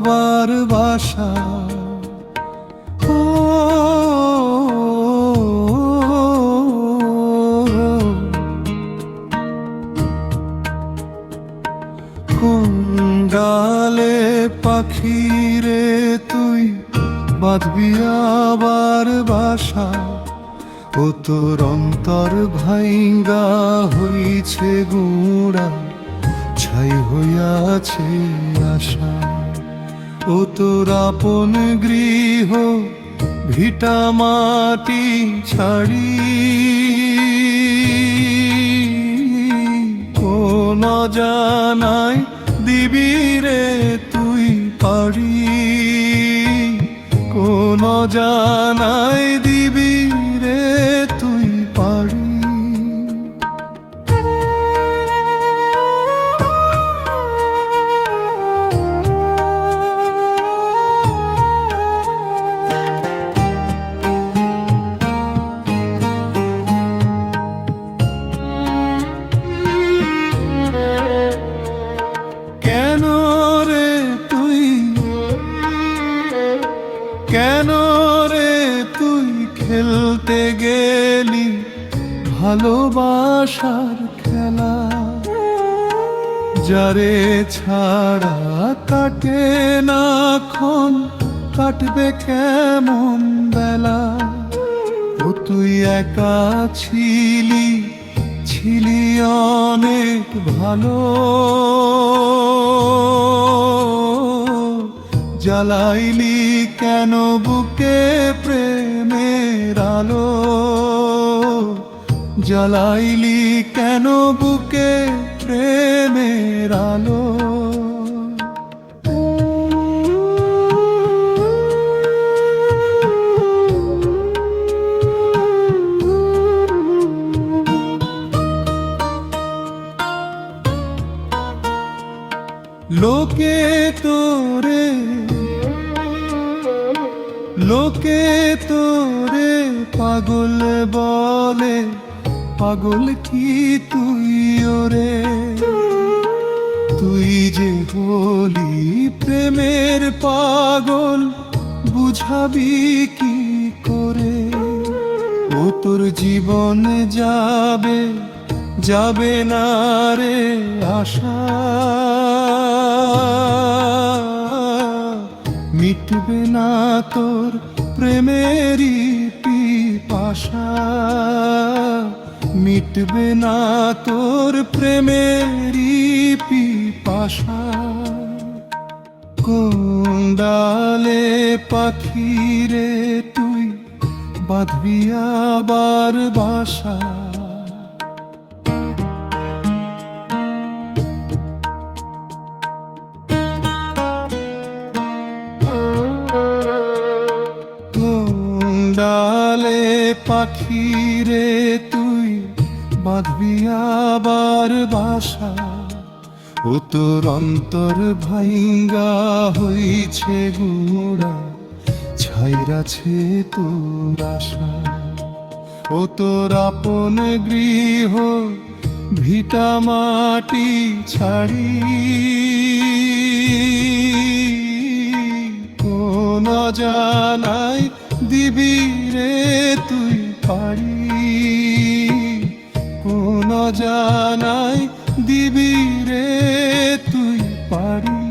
আবার বাসা। ও কোন ডালে পাখি রে তুই বাঁধবি আবার বাসা। ও তোর অন্তর ভাইঙ্গা হইছে গুঁড়া, ছাই হইয়াছে আশা। ও তোর আপন গৃহ ভিটা মাটি ছাড়ি, কোন জানাই দিবি রে তুই পারি, কোন জানাই দিবি রে তুই পারি। কেন রে তুই, কেন রে তুই খেলতে গেলি ভালোবাসার খেলা। যারে ছাড়া কাটে না ক্ষণ, কাটবে কেমন বেলা। ও তুই একা ছিলি, ছিলি অনেক ভালো। জ্বালাইলি কেন বুকে প্রেমের আলো, জ্বালাইলি কেন বুকে প্রেমের আলো। লোকে তোরে, লোকে তোরে পাগল বলে, পাগল কি তুই ওরে। তুই যে হলি প্রেমের পাগল, বুঝাবি কি করে। ও তোর জীবন যাবে, যাবে না রে আশা। মিটবে না তোর প্রেমেরই পিপাসা, মিটবে না তোর প্রেমেরই পিপাসা। কোন ডালে পাখি রে তুই বাঁধবি আবার বাসা। ডালে পাখি রে তুই বাঁধবি আবার বাসা। ও তোর অন্তর ভাইঙ্গা হইছে গুঁড়া, ছাইরাছে তোর আশা। ও তোর আপন গৃহ ভিটা মাটি ছাড়ি, কোন জানাই দিবি রে তুই পারি, কোন জানাই দিবি রে তুই পারি।